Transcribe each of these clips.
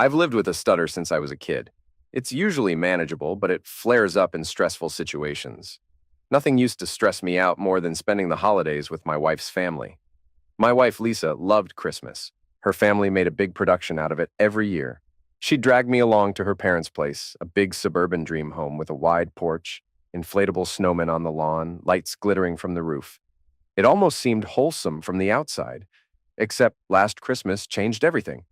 I've lived with a stutter since I was a kid. It's usually manageable, but it flares up in stressful situations. Nothing used to stress me out more than spending the holidays with my wife's family. My wife, Lisa, loved Christmas. Her family made a big production out of it every year. She'd drag me along to her parents' place, a big suburban dream home with a wide porch, inflatable snowmen on the lawn, lights glittering from the roof. It almost seemed wholesome from the outside, except last Christmas changed everything.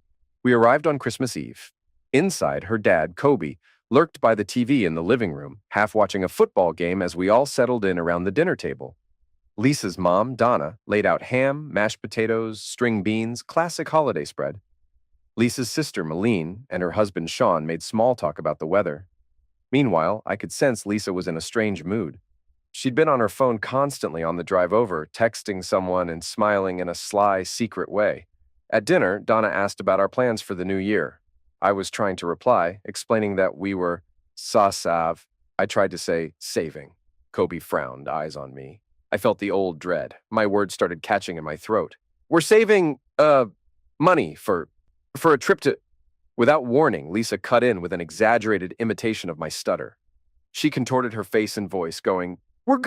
We arrived on Christmas Eve. Inside, her dad, Kobe, lurked by the TV in the living room, half watching a football game as we all settled in around the dinner table. Lisa's mom, Donna, laid out ham, mashed potatoes, string beans, classic holiday spread. Lisa's sister, Malene, and her husband, Sean, made small talk about the weather. Meanwhile, I could sense Lisa was in a strange mood. She'd been on her phone constantly on the drive over, texting someone and smiling in a sly, secret way. At dinner, Donna asked about our plans for the new year. I was trying to reply, explaining that we were sav. I tried to say saving. Kobe frowned, eyes on me. I felt the old dread. My words started catching in my throat. We're saving, money for a trip to... Without warning, Lisa cut in with an exaggerated imitation of my stutter. She contorted her face and voice, going, We're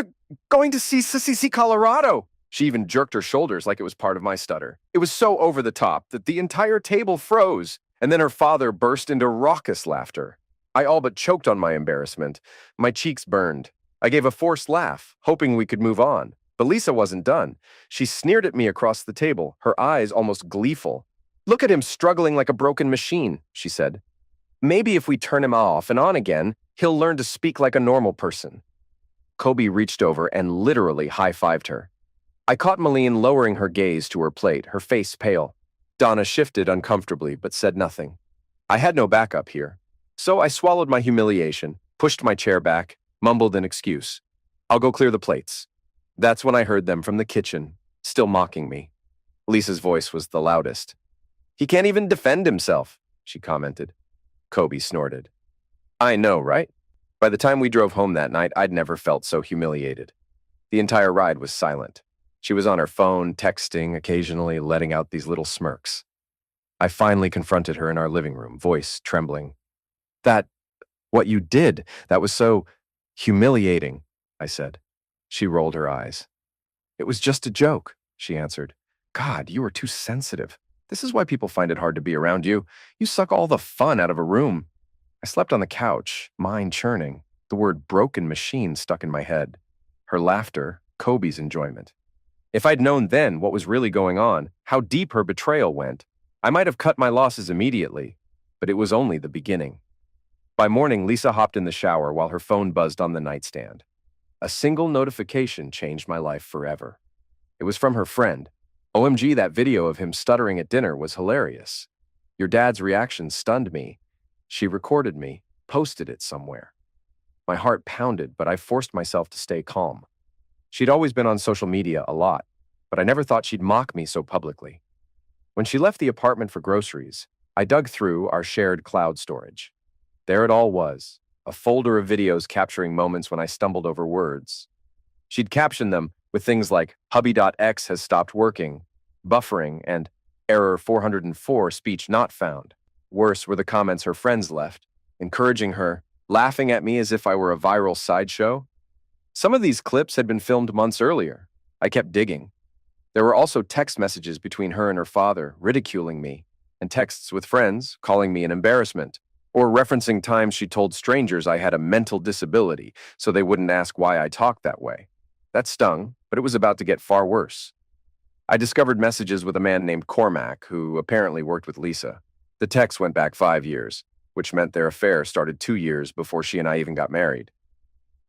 going to see Colorado. She even jerked her shoulders like it was part of my stutter. It was so over the top that the entire table froze, and then her father burst into raucous laughter. I all but choked on my embarrassment. My cheeks burned. I gave a forced laugh, hoping we could move on. But Lisa wasn't done. She sneered at me across the table, her eyes almost gleeful. Look at him struggling like a broken machine, she said. Maybe if we turn him off and on again, he'll learn to speak like a normal person. Kobe reached over and literally high-fived her. I caught Malene lowering her gaze to her plate, her face pale. Donna shifted uncomfortably but said nothing. I had no backup here. So I swallowed my humiliation, pushed my chair back, mumbled an excuse. I'll go clear the plates. That's when I heard them from the kitchen, still mocking me. Lisa's voice was the loudest. He can't even defend himself, she commented. Kobe snorted. I know, right? By the time we drove home that night, I'd never felt so humiliated. The entire ride was silent. She was on her phone, texting, occasionally letting out these little smirks. I finally confronted her in our living room, voice trembling. What you did, that was so humiliating, I said. She rolled her eyes. It was just a joke, she answered. God, you are too sensitive. This is why people find it hard to be around you. You suck all the fun out of a room. I slept on the couch, mind churning. The word broken machine stuck in my head. Her laughter, Kobe's enjoyment. If I'd known then what was really going on, how deep her betrayal went, I might have cut my losses immediately, but it was only the beginning. By morning, Lisa hopped in the shower while her phone buzzed on the nightstand. A single notification changed my life forever. It was from her friend. OMG, that video of him stuttering at dinner was hilarious. Your dad's reaction stunned me. She recorded me, posted it somewhere. My heart pounded, but I forced myself to stay calm. She'd always been on social media a lot, but I never thought she'd mock me so publicly. When she left the apartment for groceries, I dug through our shared cloud storage. There it all was, a folder of videos capturing moments when I stumbled over words. She'd captioned them with things like hubby.x has stopped working, buffering, and error 404 speech not found. Worse were the comments her friends left, encouraging her, laughing at me as if I were a viral sideshow. Some of these clips had been filmed months earlier. I kept digging. There were also text messages between her and her father, ridiculing me, and texts with friends, calling me an embarrassment, or referencing times she told strangers I had a mental disability so they wouldn't ask why I talked that way. That stung, but it was about to get far worse. I discovered messages with a man named Cormac, who apparently worked with Lisa. The text went back 5 years, which meant their affair started 2 years before she and I even got married.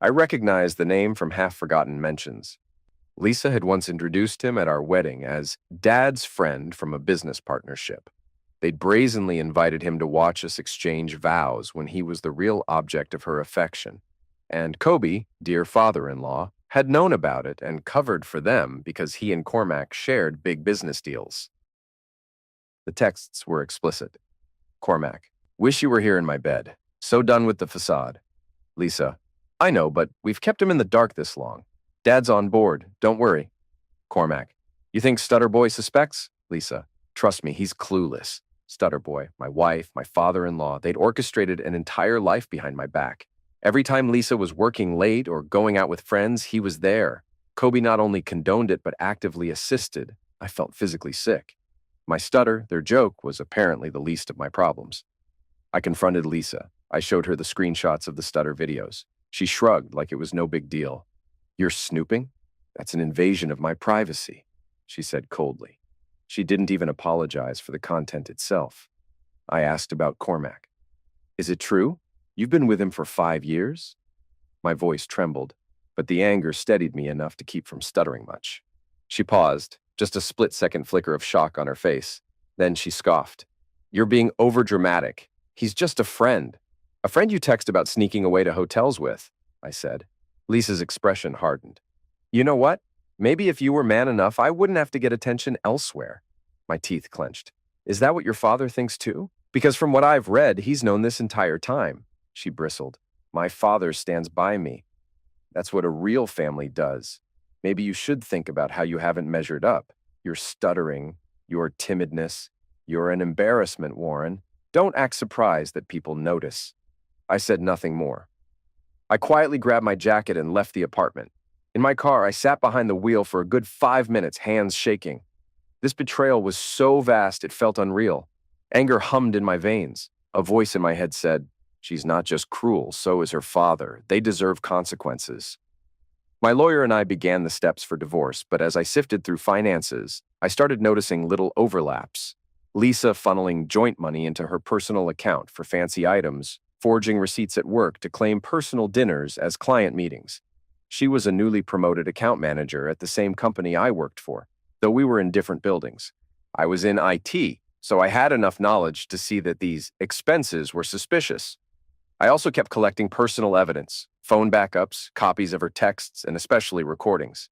I recognized the name from half-forgotten mentions. Lisa had once introduced him at our wedding as Dad's friend from a business partnership. They'd brazenly invited him to watch us exchange vows when he was the real object of her affection. And Kobe, dear father-in-law, had known about it and covered for them because he and Cormac shared big business deals. The texts were explicit. Cormac, wish you were here in my bed. So done with the facade. Lisa, I know, but we've kept him in the dark this long. Dad's on board, don't worry. Cormac, you think Stutter Boy suspects? Lisa, trust me, he's clueless. stutter boy, my wife, my father-in-law, they'd orchestrated an entire life behind my back. Every time Lisa was working late or going out with friends, he was there. Kobe not only condoned it, but actively assisted. I felt physically sick. My stutter, their joke, was apparently the least of my problems. I confronted Lisa. I showed her the screenshots of the stutter videos. She shrugged like it was no big deal. "You're snooping? That's an invasion of my privacy," she said coldly. She didn't even apologize for the content itself. I asked about Cormac. "Is it true? You've been with him for 5 years?" My voice trembled, but the anger steadied me enough to keep from stuttering much. She paused, just a split-second flicker of shock on her face. Then she scoffed. "You're being overdramatic. He's just a friend. A friend you text about sneaking away to hotels with," I said. Lisa's expression hardened. "You know what? Maybe if you were man enough, I wouldn't have to get attention elsewhere." My teeth clenched. "Is that what your father thinks too? Because from what I've read, he's known this entire time." She bristled. "My father stands by me. That's what a real family does. Maybe you should think about how you haven't measured up. Your stuttering, your timidness. You're an embarrassment, Warren. Don't act surprised that people notice." I said nothing more. I quietly grabbed my jacket and left the apartment. In my car, I sat behind the wheel for a good 5 minutes, hands shaking. This betrayal was so vast it felt unreal. Anger hummed in my veins. A voice in my head said, "She's not just cruel, so is her father. They deserve consequences." My lawyer and I began the steps for divorce, but as I sifted through finances, I started noticing little overlaps. Lisa funneling joint money into her personal account for fancy items, forging receipts at work to claim personal dinners as client meetings. She was a newly promoted account manager at the same company I worked for, though we were in different buildings. I was in IT, so I had enough knowledge to see that these expenses were suspicious. I also kept collecting personal evidence, phone backups, copies of her texts, and especially recordings.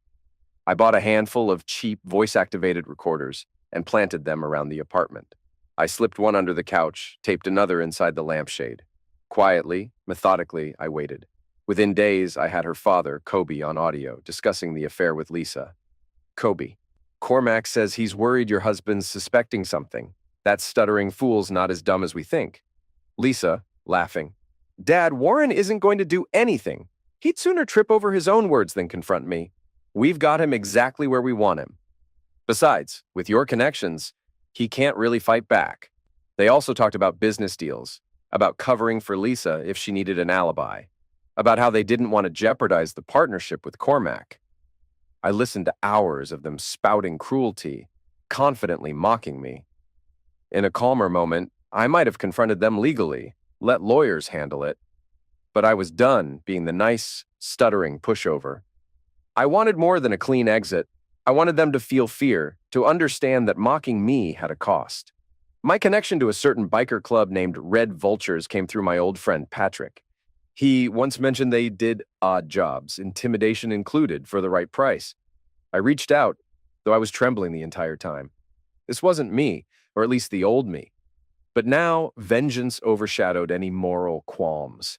I bought a handful of cheap voice-activated recorders and planted them around the apartment. I slipped one under the couch, taped another inside the lampshade. Quietly, methodically, I waited. Within days, I had her father, Kobe, on audio, discussing the affair with Lisa. "Kobe, Cormac says he's worried your husband's suspecting something. That stuttering fool's not as dumb as we think." Lisa, laughing. "Dad, Warren isn't going to do anything. He'd sooner trip over his own words than confront me. We've got him exactly where we want him. Besides, with your connections, he can't really fight back." They also talked about business deals, about covering for Lisa if she needed an alibi, about how they didn't want to jeopardize the partnership with Cormac. I listened to hours of them spouting cruelty, confidently mocking me. In a calmer moment, I might have confronted them legally, let lawyers handle it. But I was done being the nice, stuttering pushover. I wanted more than a clean exit. I wanted them to feel fear, to understand that mocking me had a cost. My connection to a certain biker club named Red Vultures came through my old friend Patrick. He once mentioned they did odd jobs, intimidation included, for the right price. I reached out, though I was trembling the entire time. This wasn't me, or at least the old me. But now, vengeance overshadowed any moral qualms.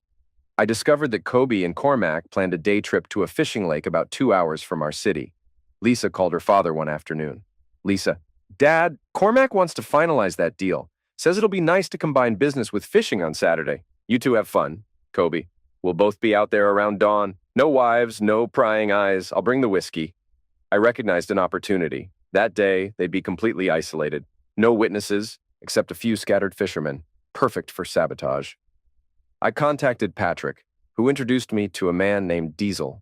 I discovered that Kobe and Cormac planned a day trip to a fishing lake about 2 hours from our city. Lisa called her father one afternoon. "Lisa, Dad, Cormac wants to finalize that deal. Says it'll be nice to combine business with fishing on Saturday. You two have fun. Kobe, we'll both be out there around dawn. No wives, no prying eyes. I'll bring the whiskey." I recognized an opportunity. That day, they'd be completely isolated. No witnesses, except a few scattered fishermen. Perfect for sabotage. I contacted Patrick, who introduced me to a man named Diesel.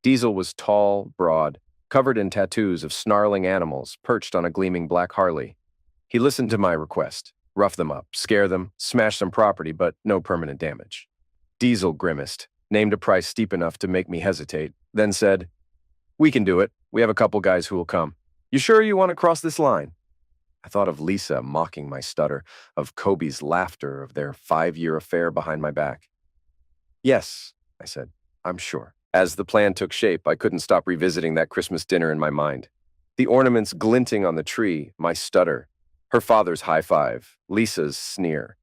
Diesel was tall, broad, covered in tattoos of snarling animals perched on a gleaming black Harley. He listened to my request. Rough them up, scare them, smash some property, but no permanent damage. Diesel grimaced, named a price steep enough to make me hesitate, then said, "We can do it. We have a couple guys who will come. You sure you want to cross this line?" I thought of Lisa mocking my stutter, of Kobe's laughter, of their 5-year affair behind my back. "Yes," I said, "I'm sure." As the plan took shape, I couldn't stop revisiting that Christmas dinner in my mind. The ornaments glinting on the tree, my stutter, her father's high five, Lisa's sneer.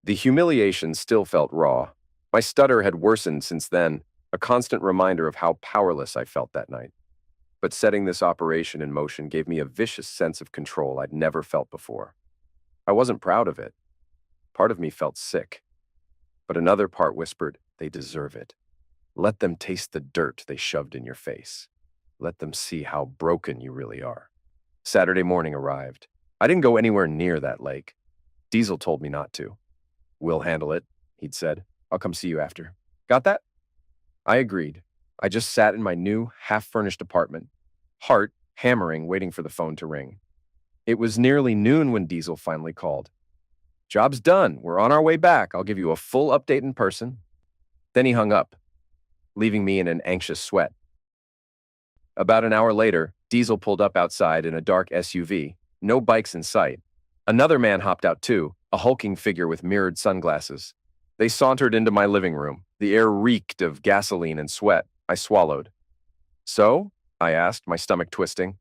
The humiliation still felt raw. My stutter had worsened since then, a constant reminder of how powerless I felt that night. But setting this operation in motion gave me a vicious sense of control I'd never felt before. I wasn't proud of it. Part of me felt sick, but another part whispered, they deserve it. Let them taste the dirt they shoved in your face. Let them see how broken you really are. Saturday morning arrived. I didn't go anywhere near that lake. Diesel told me not to. We'll handle it, he'd said. I'll come see you after. Got that? I agreed. I just sat in my new, half-furnished apartment, heart hammering, waiting for the phone to ring. It was nearly noon when Diesel finally called. Job's done. We're on our way back. I'll give you a full update in person. Then he hung up, leaving me in an anxious sweat. About an hour later, Diesel pulled up outside in a dark SUV, no bikes in sight. Another man hopped out too, a hulking figure with mirrored sunglasses. They sauntered into my living room. The air reeked of gasoline and sweat. I swallowed. So? I asked, my stomach twisting.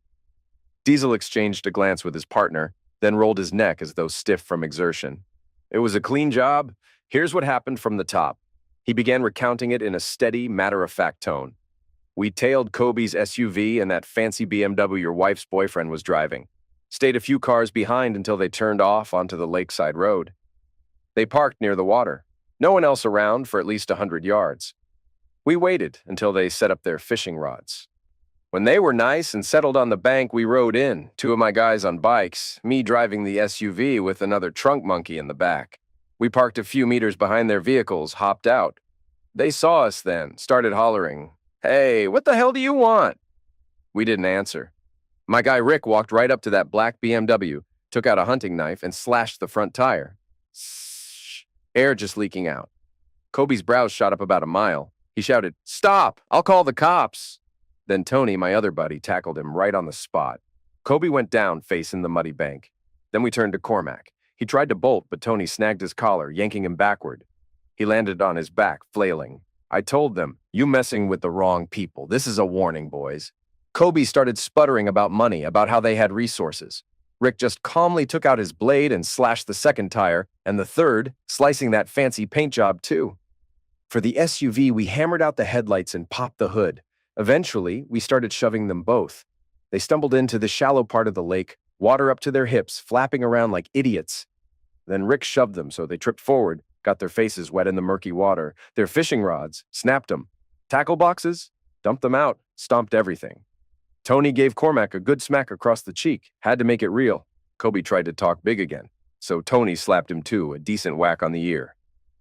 Diesel exchanged a glance with his partner, then rolled his neck as though stiff from exertion. It was a clean job. Here's what happened from the top. He began recounting it in a steady, matter-of-fact tone. We tailed Kobe's SUV and that fancy BMW your wife's boyfriend was driving. Stayed a few cars behind until they turned off onto the lakeside road. They parked near the water. No one else around for at least 100 yards. We waited until they set up their fishing rods. When they were nice and settled on the bank, we rode in, two of my guys on bikes, me driving the SUV with another trunk monkey in the back. We parked a few meters behind their vehicles, hopped out. They saw us then, started hollering, "Hey, what the hell do you want?" We didn't answer. My guy Rick walked right up to that black BMW, took out a hunting knife, and slashed the front tire. Shh, air just leaking out. Kobe's brows shot up about a mile. He shouted, "Stop! I'll call the cops!" Then Tony, my other buddy, tackled him right on the spot. Kobe went down, facing the muddy bank. Then we turned to Cormac. He tried to bolt, but Tony snagged his collar, yanking him backward. He landed on his back, flailing. I told them, "You messing with the wrong people. This is a warning, boys." Kobe started sputtering about money, about how they had resources. Rick just calmly took out his blade and slashed the second tire, and the third, slicing that fancy paint job too. For the SUV, we hammered out the headlights and popped the hood. Eventually, we started shoving them both. They stumbled into the shallow part of the lake, water up to their hips, flapping around like idiots. Then Rick shoved them so they tripped forward, got their faces wet in the murky water, their fishing rods, snapped them. Tackle boxes? Dumped them out, stomped everything. Tony gave Cormac a good smack across the cheek, had to make it real. Kobe tried to talk big again, so Tony slapped him too, a decent whack on the ear.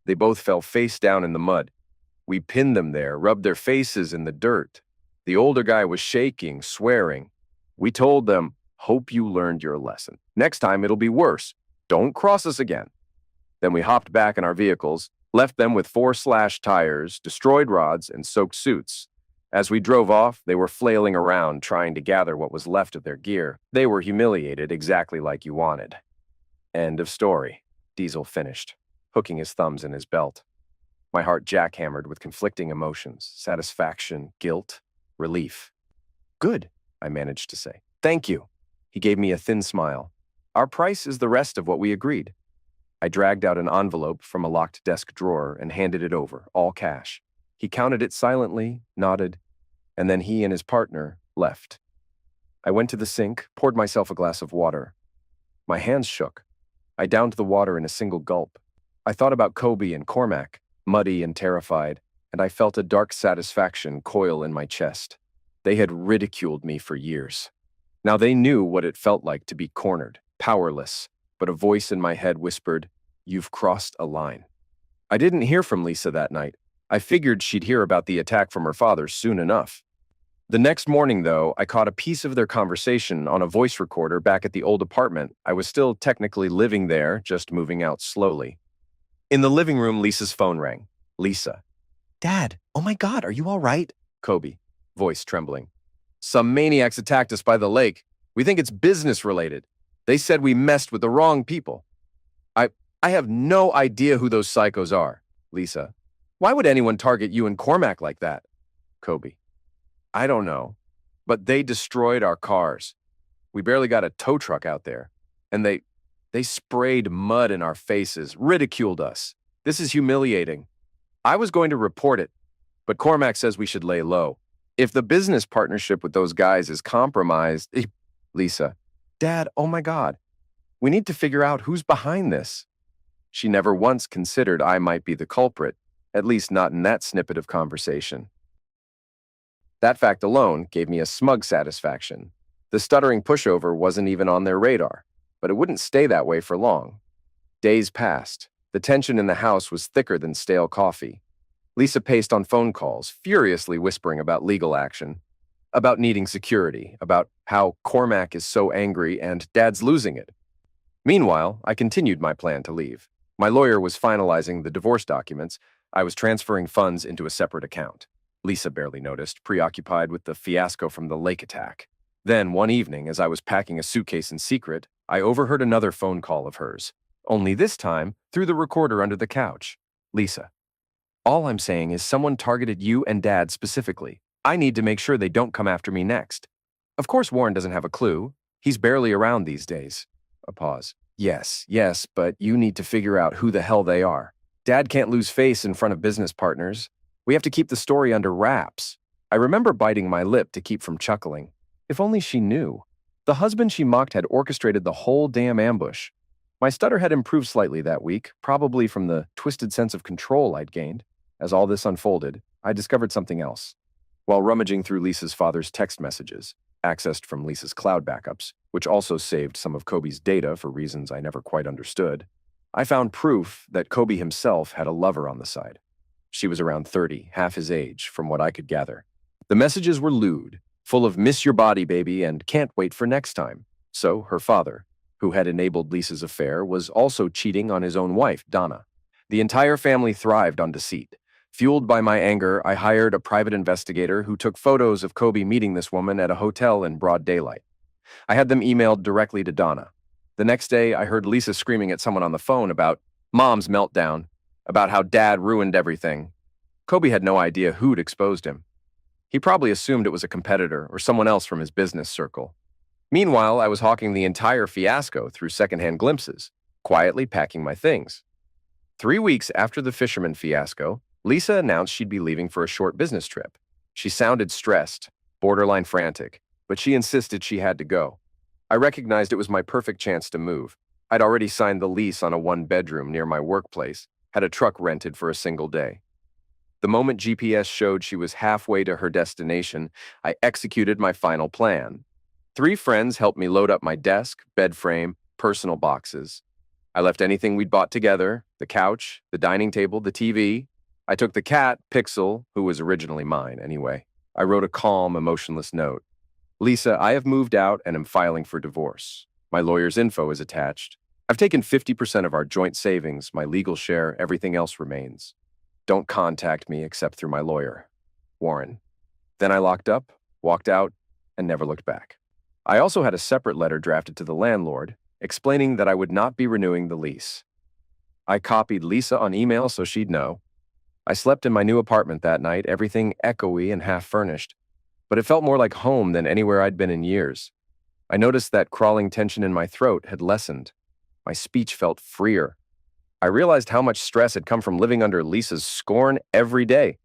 They both fell face down in the mud. We pinned them there, rubbed their faces in the dirt. The older guy was shaking, swearing. We told them, "Hope you learned your lesson. Next time it'll be worse. Don't cross us again." Then we hopped back in our vehicles, left them with 4 slashed tires, destroyed rods, and soaked suits. As we drove off, they were flailing around, trying to gather what was left of their gear. They were humiliated exactly like you wanted. End of story. Diesel finished, hooking his thumbs in his belt. My heart jackhammered with conflicting emotions, satisfaction, guilt, relief. "Good," I managed to say. "Thank you." He gave me a thin smile. "Our price is the rest of what we agreed." I dragged out an envelope from a locked desk drawer and handed it over, all cash. He counted it silently, nodded, and then he and his partner left. I went to the sink, poured myself a glass of water. My hands shook. I downed the water in a single gulp. I thought about Kobe and Cormac, muddy and terrified, and I felt a dark satisfaction coil in my chest. They had ridiculed me for years. Now they knew what it felt like to be cornered, powerless, but a voice in my head whispered, "You've crossed a line." I didn't hear from Lisa that night. I figured she'd hear about the attack from her father soon enough. The next morning, though, I caught a piece of their conversation on a voice recorder back at the old apartment. I was still technically living there, just moving out slowly. In the living room, Lisa's phone rang. Lisa. "Dad, oh my God, are you all right?" Kobe, voice trembling. "Some maniacs attacked us by the lake. We think it's business related. They said we messed with the wrong people." I have no idea who those psychos are. Lisa. "Why would anyone target you and Cormac like that?" Kobe. "I don't know, but they destroyed our cars. We barely got a tow truck out there. And they sprayed mud in our faces, ridiculed us. This is humiliating. I was going to report it, but Cormac says we should lay low. If the business partnership with those guys is compromised..." Lisa. "Dad, oh my God. We need to figure out who's behind this. She never once considered I might be the culprit, at least not in that snippet of conversation. That fact alone gave me a smug satisfaction. The stuttering pushover wasn't even on their radar, but it wouldn't stay that way for long. Days passed. The tension in the house was thicker than stale coffee. Lisa paced on phone calls, furiously whispering about legal action, about needing security, about how Cormac is so angry and Dad's losing it. Meanwhile, I continued my plan to leave. My lawyer was finalizing the divorce documents. I was transferring funds into a separate account. Lisa barely noticed, preoccupied with the fiasco from the lake attack. Then, one evening, as I was packing a suitcase in secret, I overheard another phone call of hers. Only this time, through the recorder under the couch. Lisa, all I'm saying is someone targeted you and Dad specifically. I need to make sure they don't come after me next. Of course Warren doesn't have a clue. He's barely around these days. A pause. Yes, but you need to figure out who the hell they are. Dad can't lose face in front of business partners. We have to keep the story under wraps. I remember biting my lip to keep from chuckling. If only she knew. The husband she mocked had orchestrated the whole damn ambush. My stutter had improved slightly that week, probably from the twisted sense of control I'd gained. As all this unfolded, I discovered something else. While rummaging through Lisa's father's text messages, accessed from Lisa's cloud backups, which also saved some of Kobe's data for reasons I never quite understood, I found proof that Kobe himself had a lover on the side. She was around 30, half his age, from what I could gather. The messages were lewd, full of "miss your body, baby," and "can't wait for next time." So her father, who had enabled Lisa's affair, was also cheating on his own wife, Donna. The entire family thrived on deceit. Fueled by my anger, I hired a private investigator who took photos of Kobe meeting this woman at a hotel in broad daylight. I had them emailed directly to Donna. The next day, I heard Lisa screaming at someone on the phone about Mom's meltdown, about how Dad ruined everything. Kobe had no idea who'd exposed him. He probably assumed it was a competitor or someone else from his business circle. Meanwhile, I was hawking the entire fiasco through secondhand glimpses, quietly packing my things. 3 weeks after the fisherman fiasco, Lisa announced she'd be leaving for a short business trip. She sounded stressed, borderline frantic, but she insisted she had to go. I recognized it was my perfect chance to move. I'd already signed the lease on a one-bedroom near my workplace, had a truck rented for a single day. The moment GPS showed she was halfway to her destination, I executed my final plan. 3 friends helped me load up my desk, bed frame, personal boxes. I left anything we'd bought together, the couch, the dining table, the TV. I took the cat, Pixel, who was originally mine anyway. I wrote a calm, emotionless note. Lisa, I have moved out and am filing for divorce. My lawyer's info is attached. I've taken 50% of our joint savings, my legal share, everything else remains. Don't contact me except through my lawyer, Warren. Then I locked up, walked out, and never looked back. I also had a separate letter drafted to the landlord, explaining that I would not be renewing the lease. I copied Lisa on email so she'd know. I slept in my new apartment that night, everything echoey and half-furnished, but it felt more like home than anywhere I'd been in years. I noticed that crawling tension in my throat had lessened. My speech felt freer. I realized how much stress had come from living under Lisa's scorn every day.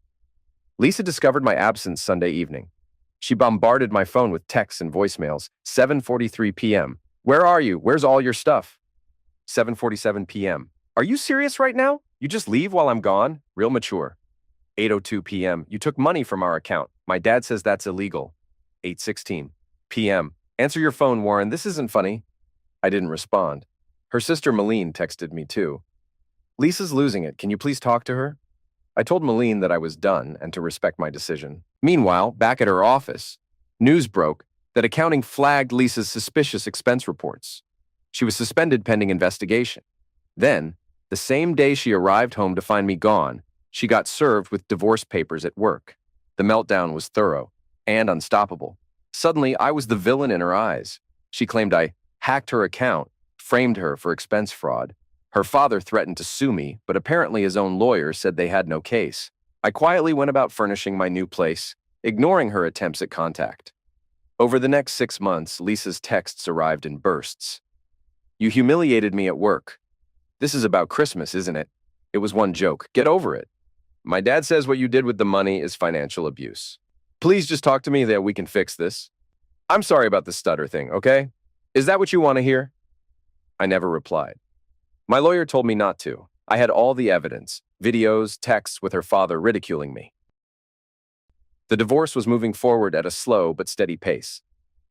Lisa discovered my absence Sunday evening. She bombarded my phone with texts and voicemails. 7:43 p.m. Where are you? Where's all your stuff? 7:47 p.m. Are you serious right now? You just leave while I'm gone? Real mature. 8:02 p.m. You took money from our account. My dad says that's illegal. 8:16 p.m. Answer your phone, Warren. This isn't funny. I didn't respond. Her sister Malene texted me too. Lisa's losing it. Can you please talk to her? I told Malene that I was done and to respect my decision. Meanwhile, back at her office, news broke that accounting flagged Lisa's suspicious expense reports. She was suspended pending investigation. Then, the same day she arrived home to find me gone, she got served with divorce papers at work. The meltdown was thorough and unstoppable. Suddenly, I was the villain in her eyes. She claimed I hacked her account, framed her for expense fraud. Her father threatened to sue me, but apparently his own lawyer said they had no case. I quietly went about furnishing my new place, ignoring her attempts at contact. Over the next 6 months, Lisa's texts arrived in bursts. You humiliated me at work. This is about Christmas, isn't it? It was one joke. Get over it. My dad says what you did with the money is financial abuse. Please just talk to me that we can fix this. I'm sorry about the stutter thing, okay? Is that what you want to hear? I never replied. My lawyer told me not to. I had all the evidence, videos, texts with her father ridiculing me. The divorce was moving forward at a slow but steady pace.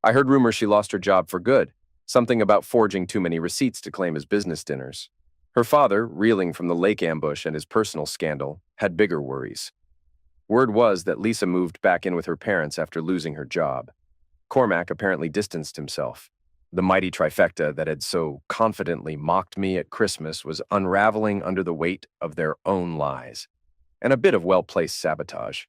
I heard rumors she lost her job for good, something about forging too many receipts to claim as business dinners. Her father, reeling from the lake ambush and his personal scandal, had bigger worries. Word was that Lisa moved back in with her parents after losing her job. Cormac apparently distanced himself. The mighty trifecta that had so confidently mocked me at Christmas was unraveling under the weight of their own lies, and a bit of well-placed sabotage.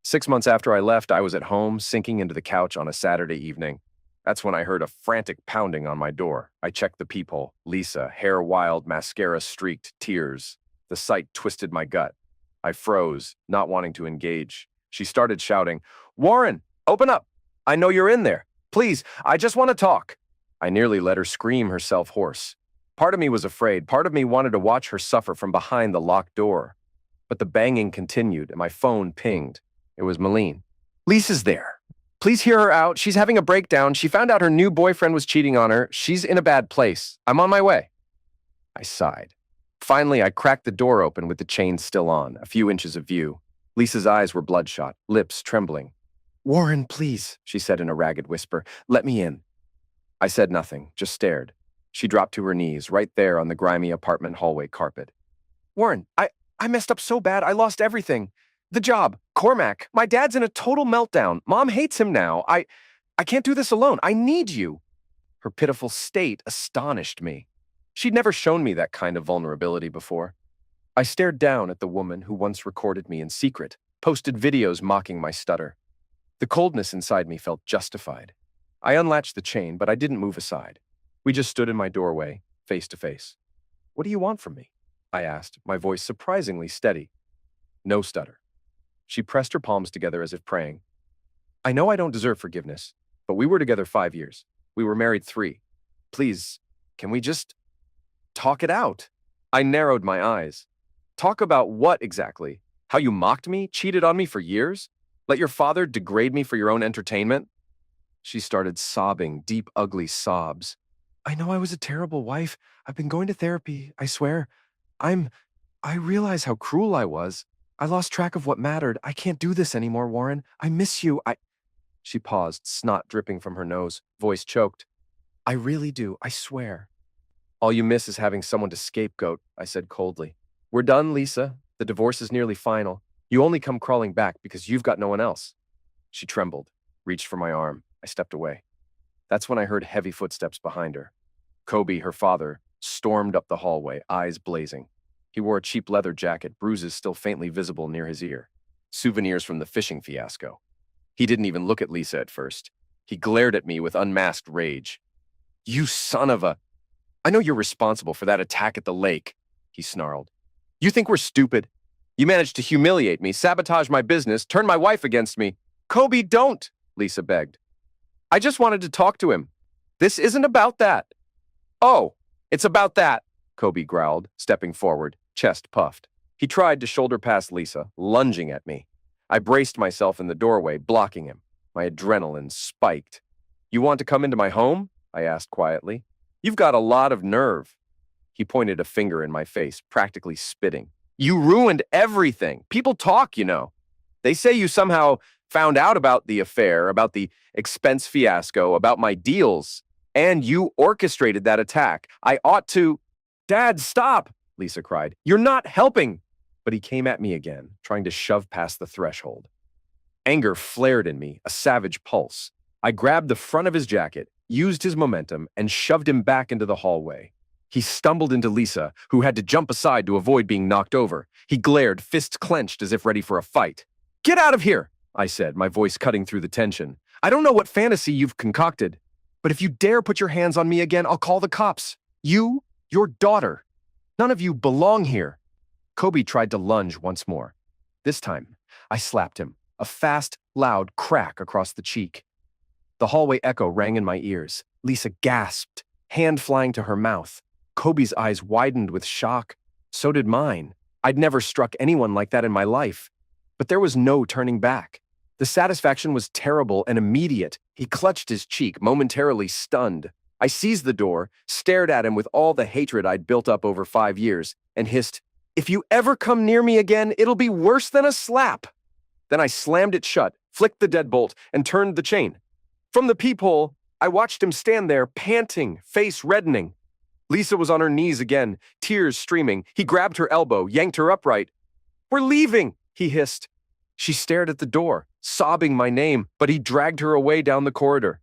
6 months after I left, I was at home, sinking into the couch on a Saturday evening. That's when I heard a frantic pounding on my door. I checked the peephole. Lisa, hair wild, mascara streaked, tears. The sight twisted my gut. I froze, not wanting to engage. She started shouting, "Warren, open up! I know you're in there. Please, I just want to talk." I nearly let her scream herself hoarse. Part of me was afraid. Part of me wanted to watch her suffer from behind the locked door. But the banging continued, and my phone pinged. It was Malene. "Lisa's there. Please hear her out. She's having a breakdown. She found out her new boyfriend was cheating on her. She's in a bad place. I'm on my way." I sighed. Finally, I cracked the door open with the chain still on, a few inches of view. Lisa's eyes were bloodshot, lips trembling. "Warren, please," she said in a ragged whisper. "Let me in." I said nothing, just stared. She dropped to her knees, right there on the grimy apartment hallway carpet. "Warren, I messed up so bad. I lost everything. The job, Cormac, my dad's in a total meltdown. Mom hates him now. I can't do this alone. I need you." Her pitiful state astonished me. She'd never shown me that kind of vulnerability before. I stared down at the woman who once recorded me in secret, posted videos mocking my stutter. The coldness inside me felt justified. I unlatched the chain, but I didn't move aside. We just stood in my doorway, face to face. "What do you want from me?" I asked, my voice surprisingly steady. No stutter. She pressed her palms together as if praying. "I know I don't deserve forgiveness, but we were together 5 years. We were married 3. Please, can we just talk it out?" I narrowed my eyes. "Talk about what exactly? How you mocked me, cheated on me for years? Let your father degrade me for your own entertainment?" She started sobbing, deep, ugly sobs. "I know I was a terrible wife. I've been going to therapy, I swear. I realize how cruel I was. I lost track of what mattered. I can't do this anymore, Warren. I miss you. She paused, snot dripping from her nose, voice choked. "I really do, I swear." "All you miss is having someone to scapegoat," I said coldly. "We're done, Lisa. The divorce is nearly final. You only come crawling back because you've got no one else." She trembled, reached for my arm. I stepped away. That's when I heard heavy footsteps behind her. Kobe, her father, stormed up the hallway, eyes blazing. He wore a cheap leather jacket, bruises still faintly visible near his ear. Souvenirs from the fishing fiasco. He didn't even look at Lisa at first. He glared at me with unmasked rage. "You son of a... I know you're responsible for that attack at the lake," he snarled. "You think we're stupid? You managed to humiliate me, sabotage my business, turn my wife against me." "Kobe, don't," Lisa begged. "I just wanted to talk to him. This isn't about that." "Oh, it's about that," Kobe growled, stepping forward, chest puffed. He tried to shoulder past Lisa, lunging at me. I braced myself in the doorway, blocking him. My adrenaline spiked. "You want to come into my home?" I asked quietly. "You've got a lot of nerve." He pointed a finger in my face, practically spitting. "You ruined everything. People talk, you know. They say you somehow found out about the affair, about the expense fiasco, about my deals, and you orchestrated that attack. I ought to—" "Dad, stop!" Lisa cried. "You're not helping!" But he came at me again, trying to shove past the threshold. Anger flared in me, a savage pulse. I grabbed the front of his jacket, used his momentum, and shoved him back into the hallway. He stumbled into Lisa, who had to jump aside to avoid being knocked over. He glared, fists clenched as if ready for a fight. "Get out of here!" I said, my voice cutting through the tension. "I don't know what fantasy you've concocted, but if you dare put your hands on me again, I'll call the cops. You, your daughter. None of you belong here." Kobe tried to lunge once more. This time, I slapped him, a fast, loud crack across the cheek. The hallway echo rang in my ears. Lisa gasped, hand flying to her mouth. Kobe's eyes widened with shock. So did mine. I'd never struck anyone like that in my life. But there was no turning back. The satisfaction was terrible and immediate. He clutched his cheek, momentarily stunned. I seized the door, stared at him with all the hatred I'd built up over 5 years, and hissed, "If you ever come near me again, it'll be worse than a slap." Then I slammed it shut, flicked the deadbolt, and turned the chain. From the peephole, I watched him stand there, panting, face reddening. Lisa was on her knees again, tears streaming. He grabbed her elbow, yanked her upright. "We're leaving," he hissed. She stared at the door, sobbing my name, but he dragged her away down the corridor.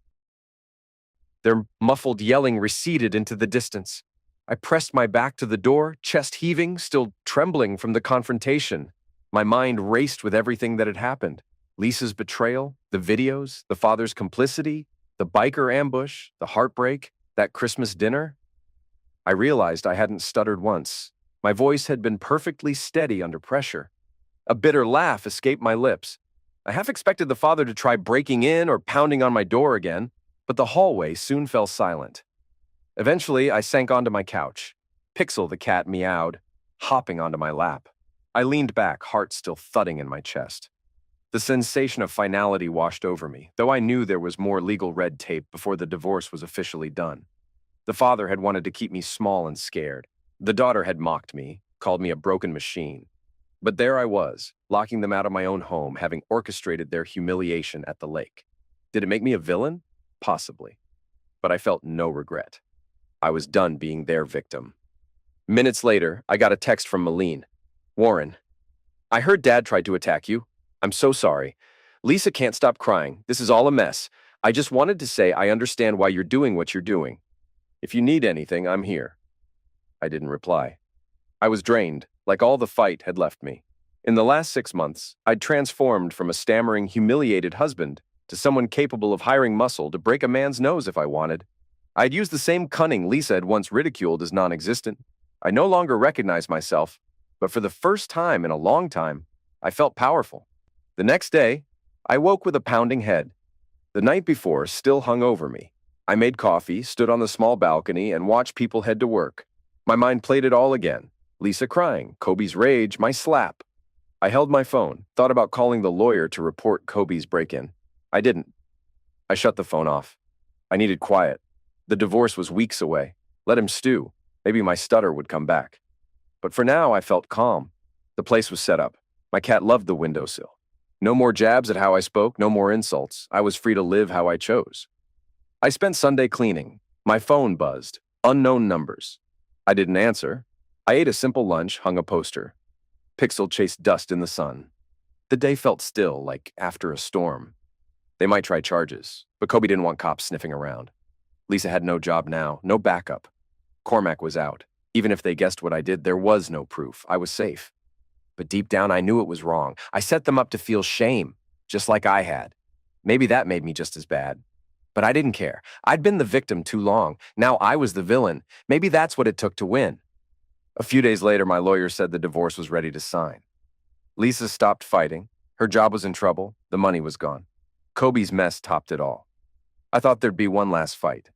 Their muffled yelling receded into the distance. I pressed my back to the door, chest heaving, still trembling from the confrontation. My mind raced with everything that had happened. Lisa's betrayal, the videos, the father's complicity, the biker ambush, the heartbreak, that Christmas dinner. I realized I hadn't stuttered once. My voice had been perfectly steady under pressure. A bitter laugh escaped my lips. I half expected the father to try breaking in or pounding on my door again, but the hallway soon fell silent. Eventually, I sank onto my couch. Pixel the cat meowed, hopping onto my lap. I leaned back, heart still thudding in my chest. The sensation of finality washed over me, though I knew there was more legal red tape before the divorce was officially done. The father had wanted to keep me small and scared. The daughter had mocked me, called me a broken machine. But there I was, locking them out of my own home, having orchestrated their humiliation at the lake. Did it make me a villain? Possibly. But I felt no regret. I was done being their victim. Minutes later, I got a text from Malene. "Warren, I heard Dad tried to attack you. I'm so sorry. Lisa can't stop crying. This is all a mess. I just wanted to say I understand why you're doing what you're doing. If you need anything, I'm here." I didn't reply. I was drained, like all the fight had left me. In the last 6 months, I'd transformed from a stammering, humiliated husband to someone capable of hiring muscle to break a man's nose if I wanted. I'd used the same cunning Lisa had once ridiculed as non-existent. I no longer recognized myself, but for the first time in a long time, I felt powerful. The next day, I woke with a pounding head. The night before still hung over me. I made coffee, stood on the small balcony, and watched people head to work. My mind played it all again. Lisa crying, Kobe's rage, my slap. I held my phone, thought about calling the lawyer to report Kobe's break-in. I didn't. I shut the phone off. I needed quiet. The divorce was weeks away. Let him stew. Maybe my stutter would come back. But for now, I felt calm. The place was set up. My cat loved the windowsill. No more jabs at how I spoke, no more insults. I was free to live how I chose. I spent Sunday cleaning. My phone buzzed. Unknown numbers. I didn't answer. I ate a simple lunch, hung a poster. Pixel chased dust in the sun. The day felt still, like after a storm. They might try charges, but Kobe didn't want cops sniffing around. Lisa had no job now, no backup. Cormac was out. Even if they guessed what I did, there was no proof. I was safe. But deep down, I knew it was wrong. I set them up to feel shame, just like I had. Maybe that made me just as bad. But I didn't care. I'd been the victim too long. Now I was the villain. Maybe that's what it took to win. A few days later, my lawyer said the divorce was ready to sign. Lisa stopped fighting. Her job was in trouble. The money was gone. Kobe's mess topped it all. I thought there'd be one last fight.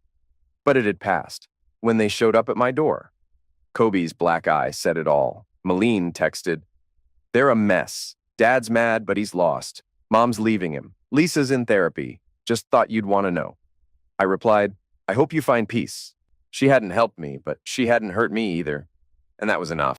But it had passed. When they showed up at my door, Kobe's black eye said it all. Malene texted, "They're a mess. Dad's mad, but he's lost. Mom's leaving him. Lisa's in therapy. Just thought you'd want to know." I replied, "I hope you find peace." She hadn't helped me, but she hadn't hurt me either. And that was enough.